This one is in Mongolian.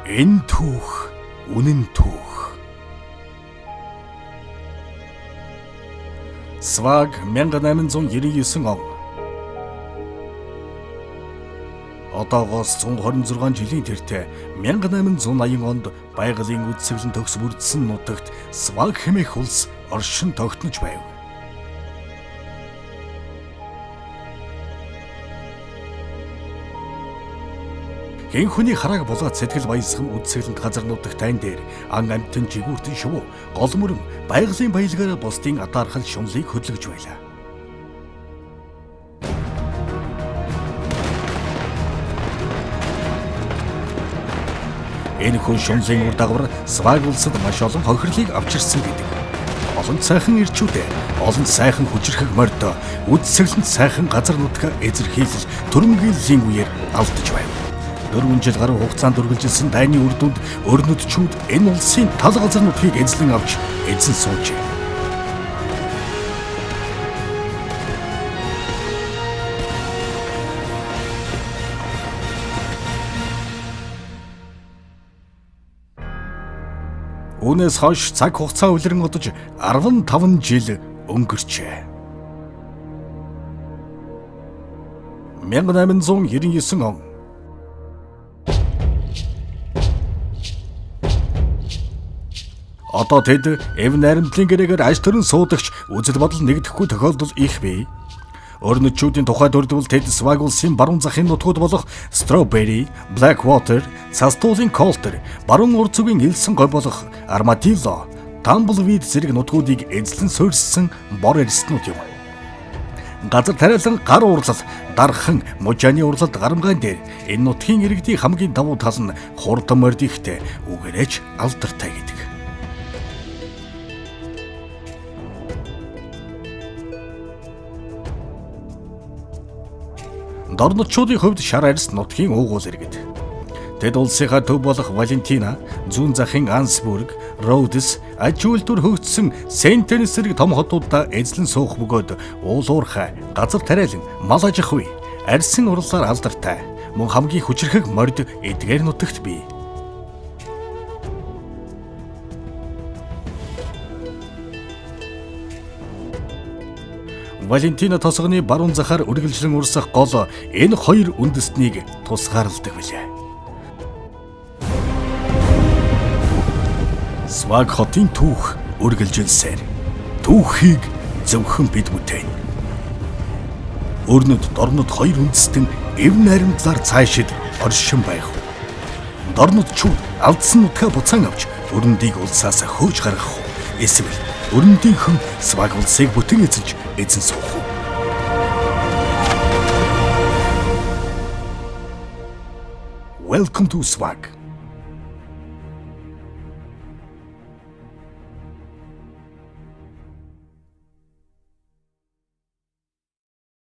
Энэ түүх үнэн түүх. Сваг 1899 он. Одоогоос 126 жилийн тэртээ 1880 онд байгалийн үдсэглэн төгс бүрдсэн нутагт Сваг хэмээх улс оршин тогтнож байв. Хэн хүний харааг булгаад сэтгэл баясган үдсэглэнт газар нутагт тань дээр ан амьтан жигүүртэн шувуу гол мөрөн байгалийн баялгаараа бусдын атаархал шунлыг хөдлөж байлаа. Энэ хүн шунлын үр дагавар Сваг улсад маш олон хохирлыг авчирсан гэдэг. Олон сайхан ирчүүдээ, олон сайхан хүчрхэг морьдоо үдсэглэнт сайхан газар нутгаа эзэрхийлэл төрөмгийллийн үеэр алдаж байв. 4 жил гаруй хугацаанд үргэлжилсэн дайны үр дүнд өрнөдчүүд энэ улсын тал газар нутгийг эзлэн авч эзэн суужээ. Үүнээс хойш цаг хугацаа улиран одож 15 жил өнгөрчээ. 1899 он. Одоо тэд эв найрамдлын гэрээгээр аж төрөн суудагч үзэл бодол нэгдэхгүй тохиолдол их бий. Өрнөдчүүдийн тухайд үрдвэл тэд Сваг улсын баруун захын нутгууд болох Strawberry, Blackwater, Цастуулын Колтер, баруун урд зүгийн элсэн говь болох Armadillo, Tumbleweed зэрэг нутгуудыг эзлэн суурьшсан бор эрсднүүд юм. Газар тариалан гар урлал, дархан, мужааны урлалд гарамгаан дээр энэ нутгийн иргэдийн хамгийн давуу тал нь хурдан морд ихтэй, үгээрээч алдартай гэдэг. Дорночдын хувьд шар арьс нутгийн уугуул иргэд. Тэд улсынхаа төв болох Валентина, зүүн захын Ансбург, Роудс, аж үйлдвэр хөгжсөн Сент-Денис зэрэг том хотуудаа эзлэн суух бөгөөд уулуурхай, газар тариалан, мал аж ахуй, арьсын урлалаар алдартай, мөн хамгийн хүчрхэг морьд эдгээр нутагт бий. Валентина тосгоны баруун захаар үргэлжлэн урсах гол энэ хоёр үндэстнийг тусгаарладаг билээ. Сваг хотын түүх үргэлжилсээр түүхийг зөвхөн бид бүтээн. Өрнөд дорнод хоёр үндэстэн эв найрамдлаар цаашид оршин байх. Дорнодчууд алдсан нутгаа буцаан авч өрөндийг улсаас хөөж гаргах. Эсвэл өрөндийнхэн Сваг улсыг бүтэн эзэлж эзэн суух. Welcome to Swag.